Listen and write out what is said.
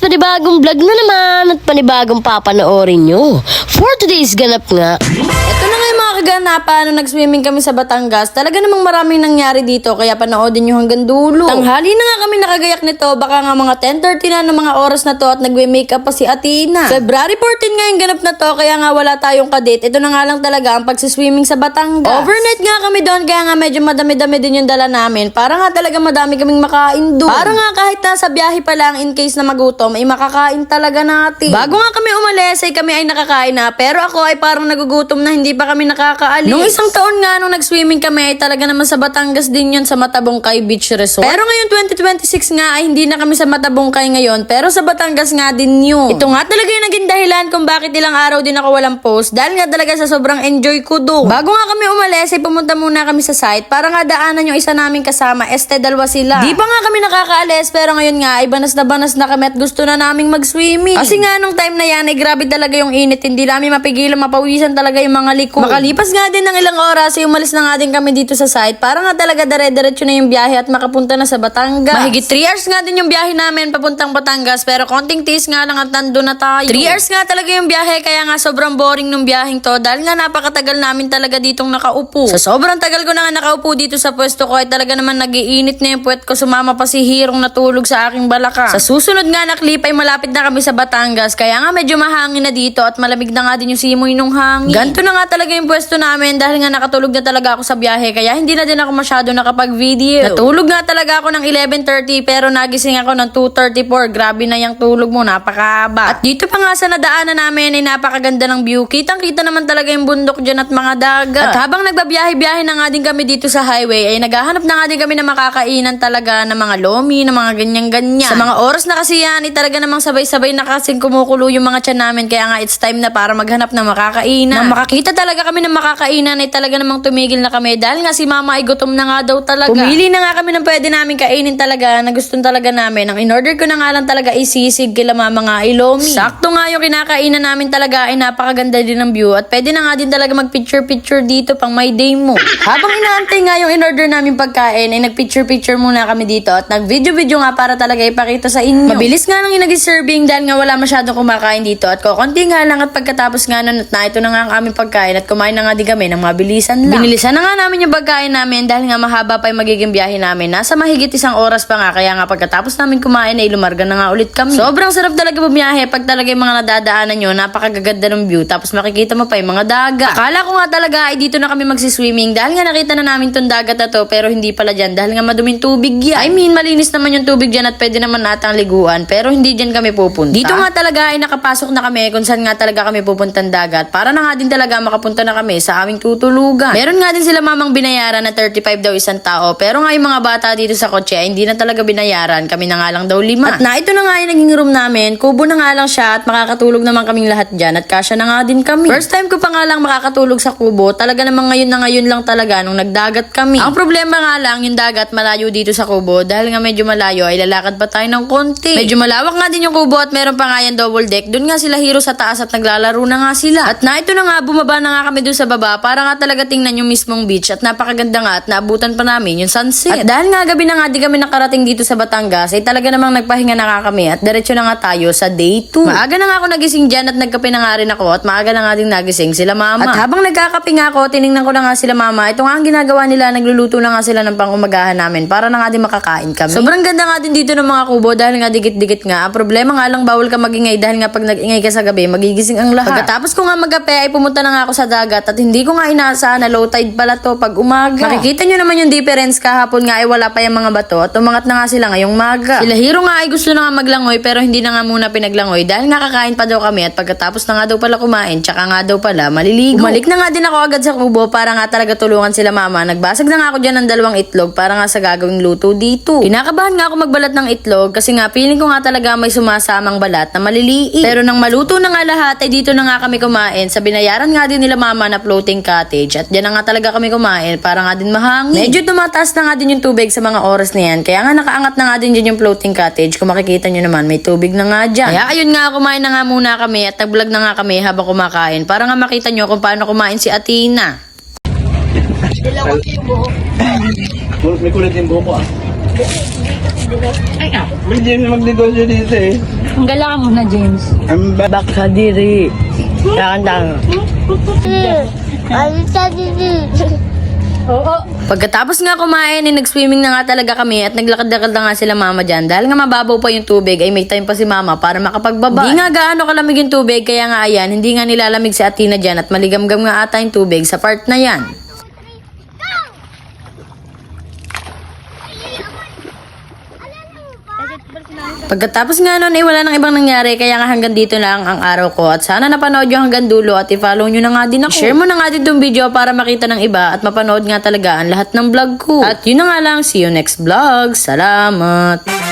panibagong vlog na naman at panibagong papanoorin nyo. For today's ganap nga. Ito na nga yung mga kaganapan nung nag-swimming kami sa Batangas. Talaga namang maraming nangyari dito kaya panoodin nyo hanggang dulo. Tanghali na nga kami nakagayak nito, baka nga mga 10:30 na ng mga oras na to at nagwe-makeup pa si Athena. February 14 nga yung ganap na to kaya nga wala tayong kadate. Ito na nga lang talaga ang pagsiswimming sa Batangas. Overnight nga kami doon kaya nga medyo madami-dami din yung dala namin. Para nga talaga madami kaming makain doon. Para nga kahit nasa biyahe pa lang in case na magutom ay makakain talaga natin. Bago nga kami umalis ay kami ay nakakain na pero ako ay parang nagugutom na hindi pa kami nakakaalis. Nung isang taon nga nung nag-swimming kami ay talaga naman sa Batangas din yun sa Matabungkay Beach Resort. Pero ngayon 2026 nga ay hindi na kami sa Matabungkay ngayon pero sa Batangas nga din yun. Ito nga talaga yung naging dahilan kung bakit ilang araw din ako walang post dahil nga talaga sa sobrang enjoy ko doon. Bago nga kami umalis ay pumunta muna kami sa site para nga daanan yung isa naming kasama, dalawa sila. Di pa nga kami nakakaalis pero ngayon nga ay banas na kami at gusto na naming mag-swimming. Kasi nga nung time na yan ay grabe talaga yung init, hindi namin mapigilan, mapawisan talaga yung mga liko. Makalipas nga din ng ilang oras ay umalis na nga din kami dito sa site para nga talaga dire-diretso na yung biyahe at makapunta na sa Batangas. Mahigit 3 hours nga din yung biyahe namin papuntang Batangas pero konting tiis nga lang at nandun na tayo. 3 hours nga talaga yung biyahe kaya nga sobrang boring nung biyaheng to dahil nga napakatagal namin talaga ditong nakaupo. Sa sobrang tagal ko na nga nakaupo dito sa pwesto ko ay talaga naman nagiinit na yung puwet ko, sumama pa si Hirong natulog sa aking balaka. Sa susunod nga na clip ay malapit na kami sa Batangas kaya nga medyo mahangin na dito at malamig na nga din yung simoy nung hangin. Ganto na nga talaga yung pwesto namin dahil nga nakatulog na talaga ako sa biyahe kaya hindi na din ako masyado nakapag-video. Natulog nga talaga ako ng 11:30 pero nagising ako ng 2:34. Grabe na yung tulog mo, napakahaba. At dito pa nga sa nadaanan namin ay napakaganda ng view. Kitang-kita naman talaga yung bundok dyan at mga dagat. At habang nagbabiyahe-biyahe na nga din kami dito sa highway ay naghahanap na nga din kami na makakainan talaga ng mga lomi, ng mga ganyan-ganyan. Sa mga oras na kasi yan ay talaga namang sabay-sabay na kasing kumukulo yung mga tiyan namin kaya nga it's time na para maghanap ng makakainan. Nang makakita talaga kami ng makakainan ay talaga namang tumigil na kami dahil nga si mama ay gutom na nga daw talaga. Pumili na nga kami ng pwede namin kainin talaga na gustong talaga namin. Ang in-order ko na nga lang talaga isisig kila mama nga ay lomi. Sakto nga yung kinakainan namin talaga ay napakaganda din ng view at pwede na nga din talaga mag-picture-picture dito pang my day mo. Habang inaantay nga yung in-order namin pagkain ay nag-picture-picture muna kami dito at nag-video-video nga para talaga ipakita sa inyo. Mabilis nga lang yung nag-serving dahil nga wala masyadong kumakain dito at kukunti nga lang at pagkatapos nga nun at na ito na nga ang aming pagkain at kumain na nga din kami ng mabilisan lang. Binilisan na nga namin yung pagkain namin dahil nga mahaba pa yung magiging biyahe namin. Nasa mahigit 1 oras pa nga kaya nga pagkatapos namin kumain ay lumarga na nga ulit kami. Sobrang sarap talaga bumiyahe pag talaga yung mga nadadaanan nyo, napakagaganda ng view tapos makikita mo pa yung mga dagat. Akala ko nga talaga ay dito na kami magsiswimming dahil nga nakita na namin tong dagat na to pero hindi pala dyan dahil nga maduming tubig yan. I mean malinis naman yung tubig dyan at pwede naman natang liguan pero hindi dyan kami pupunta. Dito nga talaga ay nakapasok na kami kung saan nga talaga kami pupuntang dagat para na nga din talaga makapunta na kami sa aming tutulugan. Meron nga din sila mamang binayaran na 35 daw isang tao pero nga yung mga bata dito sa kotse ay hindi na talaga binayaran, kami na nga lang daw 5. At na ito na nga yung naging room namin, kubo na nga lang siya at makakatulog naman kaming lahat dyan at kasya na nga din kami. First time ko pa nga lang makakatulog sa kubo, talaga namang ngayon na ngayon lang talaga nung nagdagat kami. Ang problema nga lang yung dagat malayo dito sa kubo dahil nga medyo malayo ay lalakad pa tayo ng konti. Medyo malawak nga din yung kubo at meron pa nga yung double deck. Doon nga sila Hero sa taas at naglalaro na nga sila. At na ito na nga, bumaba na nga kami doon sa baba para nga talaga tingnan yung mismong beach at napakaganda nga at naabutan pa namin yung sunset. At dahil nga gabi na nga di kami nakarating dito sa Batangas ay talaga namang nagpahinga na nga kami at diretso na nga tayo sa day 2. Maaga na nga ako nagising dyan at nagkape na nga rin ako at maaga na nga din nagising sila mama. At habang nagkakape nga ako, tinignan ko na nga sila mama. Ito nga ang ginagawa nila, nagluluto na nga sila ng pang-umagahan namin para na nga din makakain kami. Sobrang ganda nga din dito ng mga kubo dahil nga dikit-dikit nga. Ang problema nga lang bawal ka magingay dahil nga pag nag-ingay ka sa gabi, magigising ang lahat. Pagkatapos ko nga magkape ay pumunta na nga ako sa dagat at hindi ko nga inaasahan na low tide pala to pag umaga. Makikita nyo naman yung difference, kahapon nga ay wala pa yung mga bato at umangat na nga sila ngayong maga. Sila Hero nga ay gusto na nga maglangoy pero hindi na nga muna pinaglangoy dahil nga kakain pa daw kami at pagkatapos na nga daw pala kumain tsaka nga daw pala maliligo. Bumalik na nga din ako agad sa kubo para nga talaga tulungan sila mama. Nagbasag na nga ako dyan ng 2 itlog para nga sa gagawing luto dito. Kinakabahan nga ako magbalat ng itlog kasi nga feeling ko nga talaga may sumasamang balat na maliliit. Pero nang maluto na nga lahat ay dito na nga kami kumain sa binayaran nga din nila mama na floating cottage at dyan na nga talaga kami kumain para nga din mahangin. Medyo tumataas na nga din yung tubig sa mga oras na yan kaya nga nakaangat na nga din dyan yung floating cottage. Kung makikita nyo naman may tubig na nga dyan. Kaya ayun nga kumain na nga muna kami at nag-vlog na nga kami habang kumakain para nga makita nyo kung paano kumain si Athena. May kulit yung buko ah. Ay ah. Hindi na magnegosyo dito eh. Ang gala ka muna, James. Ang babak sa diri. Kakanta. Oo. Pagkatapos nga kumain, nag-swimming na nga talaga kami at naglakad-lakad na nga sila mama dyan. Dahil nga mababaw pa yung tubig, ay may time pa si mama para makapagbaba. Hindi nga gaano kalamig yung tubig, kaya nga ayan, hindi nga nilalamig si Athena dyan at maligamgam nga ata yung tubig sa part na yan. Pagkatapos nga nun, wala nang ibang nangyari, kaya nga hanggang dito lang ang araw ko. At sana napanood nyo hanggang dulo at i-follow nyo na nga din ako. Share mo na nga din tong video para makita ng iba at mapanood nga talaga ang lahat ng vlog ko. At yun na nga lang, see you next vlog. Salamat!